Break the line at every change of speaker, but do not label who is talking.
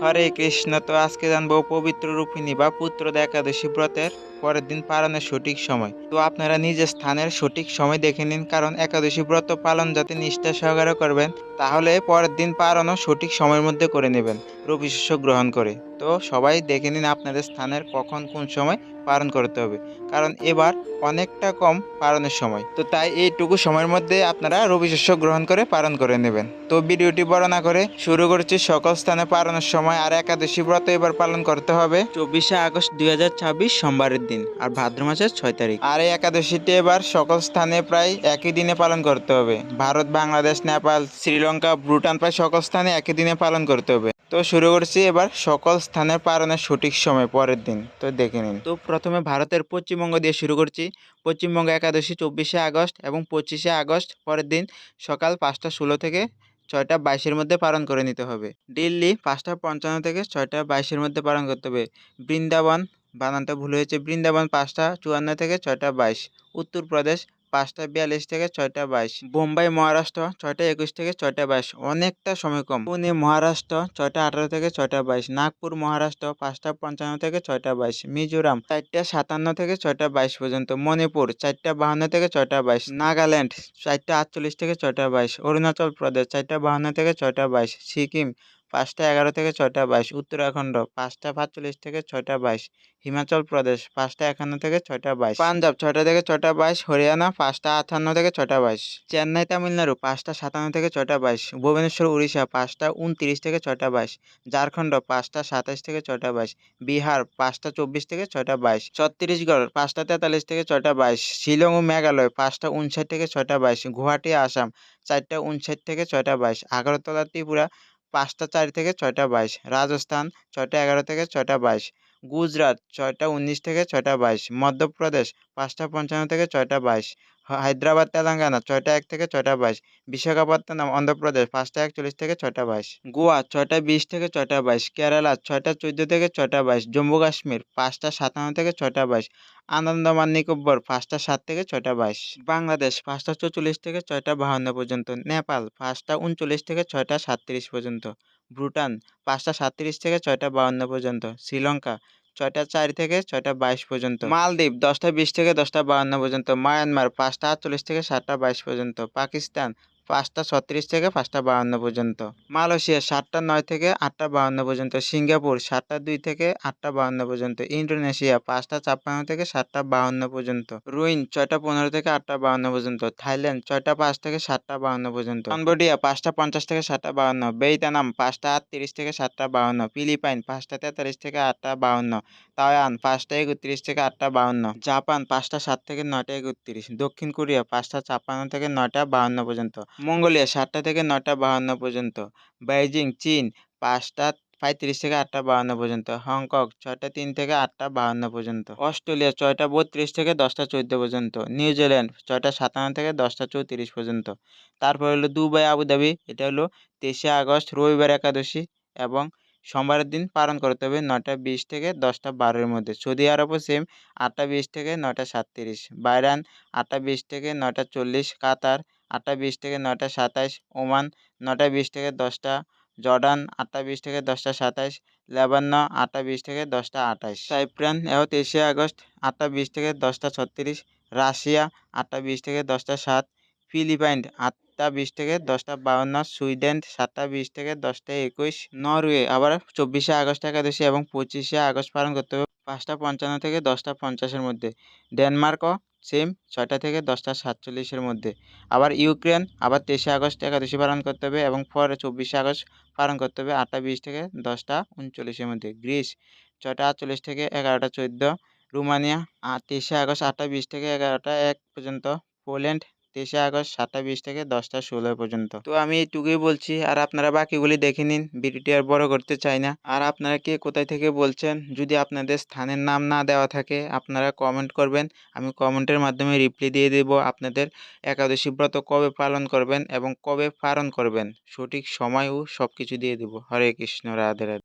হরে কৃষ্ণ। তো আজকে জানবো পবিত্র রূপিণী বা পুত্রদা একাদশী ব্রতের পরের দিন পালনের সঠিক সময়। তো আপনারা নিজের স্থানের সঠিক সময় দেখে নিন, কারণ একাদশী ব্রত পালন যাতে নিষ্ঠা সহকারে করবেন, তাহলে পরের দিন পালনও সঠিক সময়ের মধ্যে করে নেবেন রবি শস্য গ্রহণ করে। তো সবাই দেখে নিন আপনাদের স্থানের কখন কোন সময় পালন করতে হবে, কারণ এবার অনেকটা কম পালনের সময়। তো তাই এইটুকু সময়ের মধ্যে আপনারা রবি শস্য গ্রহণ করে পালন করে নেবেন। তো ভিডিওটি বড় না করে শুরু করছি সকল স্থানে পালনের সময়। আর একাদশী ব্রত এবার পালন করতে হবে 24শে আগস্ট 2026 সোমবারের দিন, আর ভাদ্র মাসের 6 তারিখ। আর এই একাদশীটি এবার সকল স্থানে প্রায় একই দিনে পালন করতে হবে। ভারত, বাংলাদেশ, নেপাল, শ্রীলঙ্কা, ভুটান প্রায় সকল স্থানে একই দিনে পালন করতে হবে। তো শুরু করছি এবার সকল স্থানের পালনের সঠিক সময় পরের দিন। তো দেখে নিন। তো প্রথমে ভারতের পশ্চিমবঙ্গ দিয়ে শুরু করছি। পশ্চিমবঙ্গ একাদশী 24শে আগস্ট এবং 25শে আগস্ট পরের দিন সকাল 5টা 16 থেকে 6টা 22-এর মধ্যে পালন করে নিতে হবে। দিল্লি 5টা 55 থেকে 6টা 22-এর মধ্যে পালন করতে হবে। বৃন্দাবন, বানানটা ভুল হয়েছে, বৃন্দাবন 5টা 54 থেকে 6টা 22। উত্তরপ্রদেশ 5টা 42 থেকে 6টা 22। বোম্বাই মহারাষ্ট্র 6টা 21 থেকে 6টা 22, অনেকটা সময় কম। পুনে মহারাষ্ট্র 6টা 18 থেকে 6টা 22। নাগপুর মহারাষ্ট্র 5টা 55 থেকে 6টা 22। মিজোরাম 4টা 57 থেকে 6টা 22 পর্যন্ত। মণিপুর 4টা 52 থেকে 6টা 22। নাগাল্যান্ড 4টা 48 থেকে 6টা 22। অরুণাচল প্রদেশ 4টা 52 থেকে 6টা 22। সিকিম 5টা 11 থেকে 6টা 22। উত্তরাখণ্ড 5টা 45 থেকে 6টা 22। হিমাচল প্রদেশ 5টা 51 থেকে 6টা 22। পাঞ্জাব 6টা থেকে 6টা 22। হরিয়ানা 5টা 58 থেকে 6টা 22। চেন্নাই তামিলনাড়ু 5টা 57 থেকে 6টা 22। ভুবনেশ্বর উড়িষ্যা 5টা 29 থেকে 6টা 22। ঝাড়খণ্ড 5টা 27 থেকে 6টা 22। বিহার 5টা 24 থেকে 6টা 22। ছত্তিশগড় 5টা 43 থেকে 6টা 22। শিলং ও মেঘালয় 5টা 59 থেকে 6টা 22। গুয়াহাটি আসাম 4টা 59 থেকে 6টা 22। আগরতলা ত্রিপুরা 5টা 4 থেকে 6টা 22। রাজস্থান 6টা 11 থেকে 6টা 22। গুজরাট 6টা 19 থেকে 6টা 22। মধ্যপ্রদেশ 5টা 55 থেকে 6টা 22। হায়দ্রাবাদ তেলেঙ্গানা 6টা 1 থেকে 6টা 22। বিশাখাপত্তনম অন্ধ্রপ্রদেশ 5টা 41 থেকে 6টা 22। গোয়া 6টা 20 থেকে 6টা 22। কেরালা 6টা 14 থেকে 6টা 22। জম্মু কাশ্মীর 5টা 57 থেকে 6টা 22। আন্দামান নিকোবর 5টা 7 থেকে 6টা 22। বাংলাদেশ 5টা 44 থেকে 6টা 52 পর্যন্ত। নেপাল 5টা 39 থেকে 6টা 37 পর্যন্ত। ভুটান 5টা 37 থেকে 6টা 52 পর্যন্ত। শ্রীলঙ্কা 6টা 4 থেকে 6টা 22 পর্যন্ত। মালদ্বীপ 10টা 20 থেকে 10টা 52 পর্যন্ত। মায়ানমার 5টা 48 থেকে 7টা 22 পর্যন্ত। পাকিস্তান 5টা 36 থেকে 5টা 52 পর্যন্ত। মালয়েশিয়া 7টা 9 থেকে 8টা 52 পর্যন্ত। সিঙ্গাপুর 7টা 2 থেকে 8টা 52 পর্যন্ত। ইন্দোনেশিয়া 5টা 56 থেকে 7টা 52 পর্যন্ত। রোইন 6টা 15 থেকে 8টা 52 পর্যন্ত। থাইল্যান্ড 6টা 5 থেকে 7টা 52 পর্যন্ত। কম্বোডিয়া 5টা 50 থেকে 7টা 52। ভিয়েতনাম 5টা 38 থেকে 7টা 52। ফিলিপাইন 5টা 43 থেকে 8টা 52। তাইওয়ান 5টা 31 থেকে 8টা 52। জাপান 5টা 7 থেকে 9টা 31। দক্ষিণ কোরিয়া 5টা 56 থেকে 9টা 52 পর্যন্ত। মঙ্গোলিয়া 7টা থেকে 9টা 52 পর্যন্ত। বেইজিং চীন 5টা 35 থেকে 8টা 52 পর্যন্ত। হংকং 6টা 3 থেকে 8টা 52 পর্যন্ত। অস্ট্রেলিয়া 6টা 32 থেকে 10টা 14 পর্যন্ত। নিউজিল্যান্ড 6টা 57 থেকে 10টা 34 পর্যন্ত। তারপর হলো দুবাই আবুধাবি, এটা হলো 23শে আগস্ট রবিবার একাদশী এবং সোমবারের দিন পালন করতে হবে 9টা 20 থেকে 10টা 12-এর মধ্যে। সৌদি আরবও সেম 8টা 20 থেকে 9টা 37। বাহরাইন 8টা 20 থেকে 9টা 40। কাতার 8টা 20 থেকে 9টা 27। ওমান 9টা 20 থেকে 10টা। জর্ডান 8টা 20 থেকে 10টা 27। লেবানন 8টা 20 থেকে 10টা 28। সাইপ্রাস এও 23শে আগস্ট 8টা 20 থেকে 10টা 36। রাশিয়া 8টা 20 থেকে 10টা 7। ফিলিপাইন 8টা 20 থেকে 10টা 52। সুইডেন 7টা 20 থেকে 10টা 21। নরওয়ে আবার 24শে আগস্ট একাদশী এবং 25শে আগস্ট পালন করতে হবে 5টা 55 থেকে 10টা 50-এর মধ্যে। ডেনমার্কও সেম 6টা থেকে 10টা 47-এর মধ্যে। আবার ইউক্রেন আবার 23শে আগস্ট একাদশী পালন করতে হবে এবং পরে 24শে আগস্ট পালন করতে হবে 8টা 20 থেকে 10টা 39-এর মধ্যে। গ্রিস 6টা 48 থেকে 11টা 14। রোমানিয়া 23শে আগস্ট 8টা 20 থেকে 11টা 1 পর্যন্ত। পোল্যান্ড 23শে আগস্ট 7টা 20 থেকে 10টা 16 পর্যন্ত। তো আমি এইটুকুই বলছি, আর আপনারা বাকিগুলি দেখে নিন, ভিডিওটি আর বড় করতে চাই না। আর আপনারা কে কোথায় থেকে বলছেন, যদি আপনাদের স্থানের নাম না দেওয়া থাকে আপনারা কমেন্ট করবেন, আমি কমেন্টের মাধ্যমে রিপ্লাই দিয়ে দেব। আপনাদের একাদশী ব্রত কবে পালন করবেন এবং কবে পালন করবেন সঠিক সময় ও সব কিছু দিয়ে দেব। হরে কৃষ্ণ, রাধে রাধে।